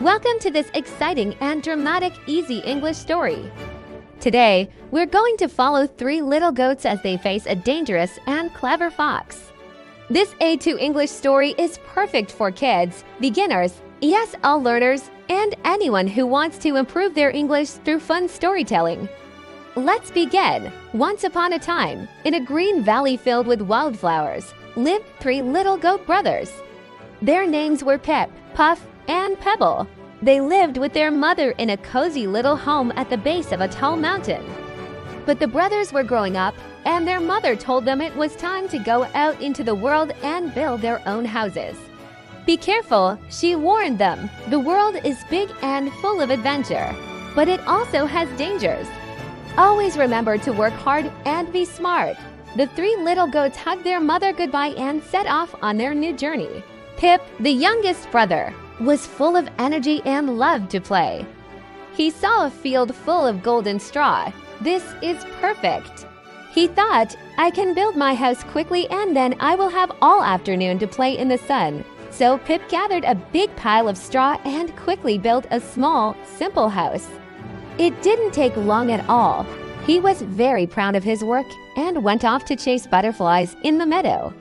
Welcome to this exciting and dramatic easy English story. Today, we're going to follow three little goats as they face a dangerous and clever fox. This A2 English story is perfect for kids, beginners, ESL learners, and anyone who wants to improve their English through fun storytelling. Let's begin. Once upon a time, in a green valley filled with wildflowers, lived three little goat brothers. Their names were Pip, Puff, and Pebble. They lived with their mother in a cozy little home at the base of a tall mountain. But the brothers were growing up, and their mother told them it was time to go out into the world and build their own houses. Be careful, she warned them. The world is big and full of adventure, but it also has dangers. Always remember to work hard and be smart. The three little goats hugged their mother goodbye and set off on their new journey. Pip, the youngest brother, was full of energy and loved to play. He saw a field full of golden straw. This is perfect. He thought, I can build my house quickly and then I will have all afternoon to play in the sun. So Pip gathered a big pile of straw and quickly built a small, simple house. It didn't take long at all. He was very proud of his work and went off to chase butterflies in the meadow.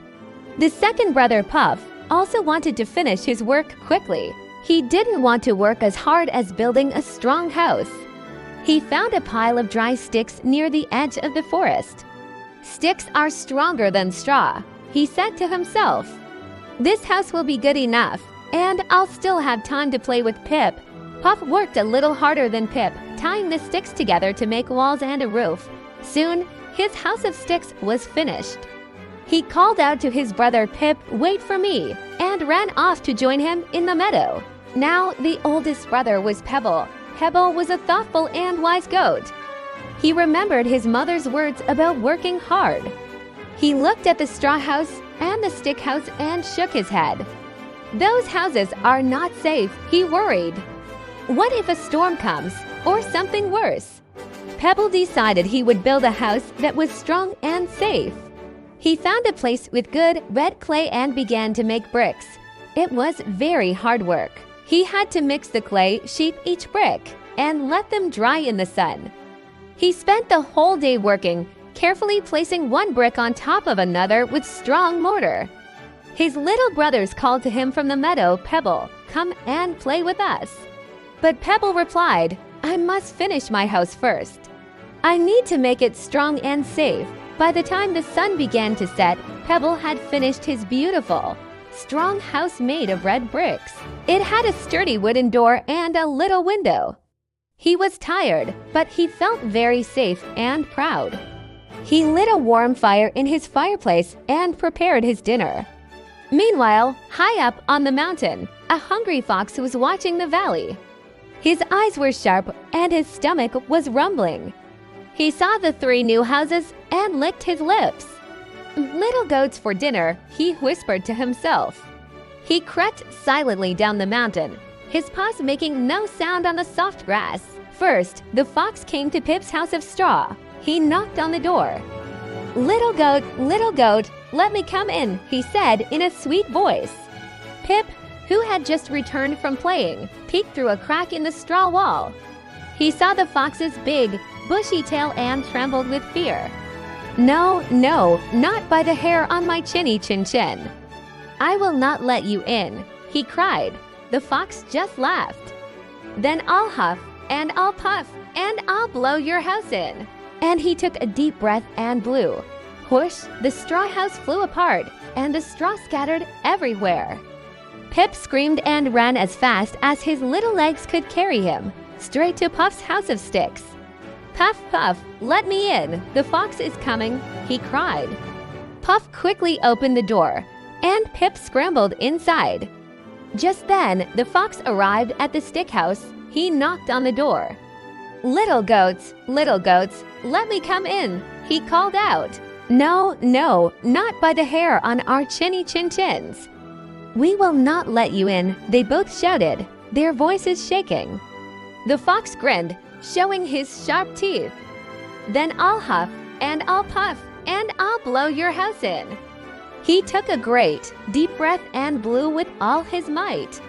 The second brother, Puff, also wanted to finish his work quickly. He didn't want to work as hard as building a strong house. He found a pile of dry sticks near the edge of the forest. Sticks are stronger than straw, he said to himself. This house will be good enough, and I'll still have time to play with Pip. Puff worked a little harder than Pip, tying the sticks together to make walls and a roof. Soon, his house of sticks was finished. He called out to his brother Pip, "Wait for me," and ran off to join him in the meadow. Now, the oldest brother was Pebble. Pebble was a thoughtful and wise goat. He remembered his mother's words about working hard. He looked at the straw house and the stick house and shook his head. Those houses are not safe, he worried. What if a storm comes, or something worse? Pebble decided he would build a house that was strong and safe. He found a place with good red clay and began to make bricks. It was very hard work. He had to mix the clay, shape each brick, and let them dry in the sun. He spent the whole day working, carefully placing one brick on top of another with strong mortar. His little brothers called to him from the meadow, "Pebble, come and play with us." But Pebble replied, "I must finish my house first. I need to make it strong and safe." By the time the sun began to set, Pebble had finished his beautiful, strong house made of red bricks. It had a sturdy wooden door and a little window. He was tired, but he felt very safe and proud. He lit a warm fire in his fireplace and prepared his dinner. Meanwhile, high up on the mountain, a hungry fox was watching the valley. His eyes were sharp and his stomach was rumbling. He saw the three new houses and licked his lips. "Little goats for dinner," he whispered to himself. He crept silently down the mountain, his paws making no sound on the soft grass. First, the fox came to Pip's house of straw. He knocked on the door. Little goat, let me come in," he said in a sweet voice. Pip, who had just returned from playing, peeked through a crack in the straw wall. He saw the fox's big, bushy tail and trembled with fear. No, not by the hair on my chinny chin. "I will not let you in," he cried. The fox just laughed. "Then I'll huff, and I'll puff, and I'll blow your house in." And he took a deep breath and blew. Whoosh, the straw house flew apart, and the straw scattered everywhere. Pip screamed and ran as fast as his little legs could carry him, straight to Puff's house of sticks. "Puff, Puff, let me in. The fox is coming," he cried. Puff quickly opened the door, and Pip scrambled inside. Just then, the fox arrived at the stick house. He knocked on the door. Little goats, let me come in," he called out. No, not by the hair on our chinny chins. "We will not let you in," they both shouted, their voices shaking. The fox grinned, showing his sharp teeth. "Then I'll huff, and I'll puff, and I'll blow your house in." He took a great, deep breath and blew with all his might.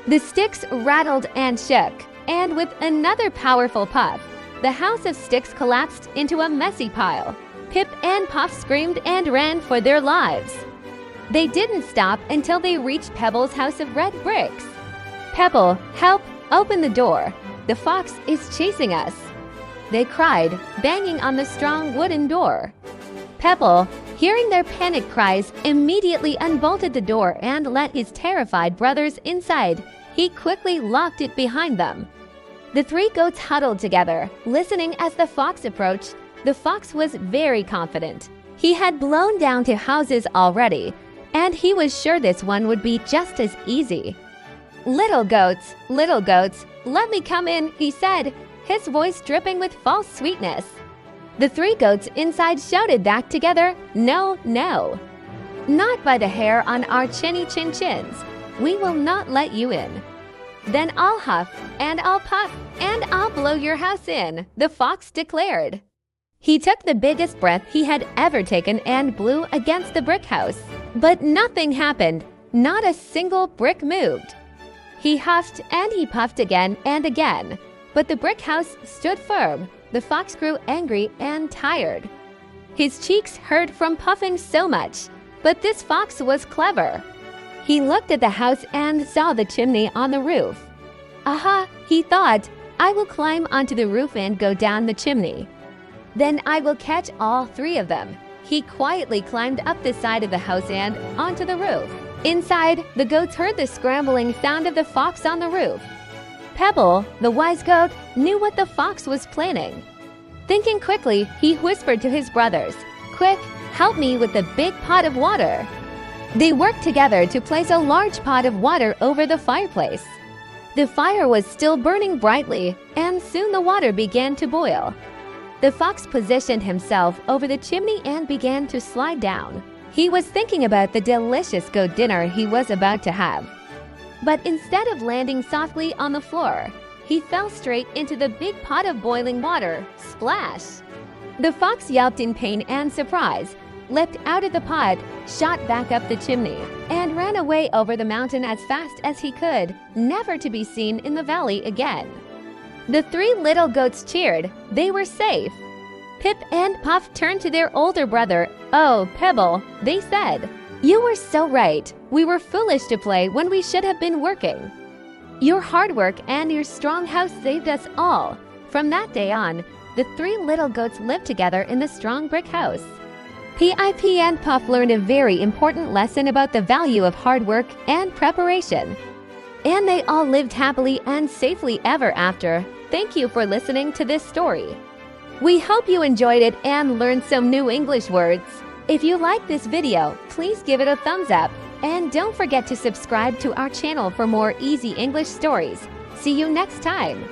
The sticks rattled and shook, and with another powerful puff, the house of sticks collapsed into a messy pile. Pip and Puff screamed and ran for their lives. They didn't stop until they reached Pebble's house of red bricks. "Pebble, help! Open the door! The fox is chasing us!" they cried, banging on the strong wooden door. Pebble, hearing their panic cries, immediately unbolted the door and let his terrified brothers inside. He quickly locked it behind them. The three goats huddled together, listening as the fox approached. The fox was very confident. He had blown down 2 houses already, and he was sure this one would be just as easy. Little goats, let me come in," he said, his voice dripping with false sweetness. The 3 goats inside shouted back together, "No, no. Not by the hair on our chinny chin chins. We will not let you in." "Then I'll huff, and I'll puff, and I'll blow your house in," the fox declared. He took the biggest breath he had ever taken and blew against the brick house. But nothing happened. Not a single brick moved. He huffed and he puffed again and again, but the brick house stood firm. The fox grew angry and tired. His cheeks hurt from puffing so much, but this fox was clever. He looked at the house and saw the chimney on the roof. "Aha," he thought, "I will climb onto the roof and go down the chimney. Then I will catch all 3 of them." He quietly climbed up the side of the house and onto the roof. Inside, the goats heard the scrambling sound of the fox on the roof. Pebble, the wise goat, knew what the fox was planning. Thinking quickly, he whispered to his brothers, "Quick, help me with the big pot of water." They worked together to place a large pot of water over the fireplace. The fire was still burning brightly, and soon the water began to boil. The fox positioned himself over the chimney and began to slide down. He was thinking about the delicious goat dinner he was about to have. But instead of landing softly on the floor, he fell straight into the big pot of boiling water. Splash! The fox yelped in pain and surprise, leapt out of the pot, shot back up the chimney, and ran away over the mountain as fast as he could, never to be seen in the valley again. The 3 little goats cheered. They were safe. Pip and Puff turned to their older brother. "Oh, Pebble," they said, "you were so right. We were foolish to play when we should have been working. Your hard work and your strong house saved us all." From that day on, the 3 little goats lived together in the strong brick house. Pip and Puff learned a very important lesson about the value of hard work and preparation. And they all lived happily and safely ever after. Thank you for listening to this story. We hope you enjoyed it and learned some new English words. If you like this video, please give it a thumbs up. And don't forget to subscribe to our channel for more easy English stories. See you next time.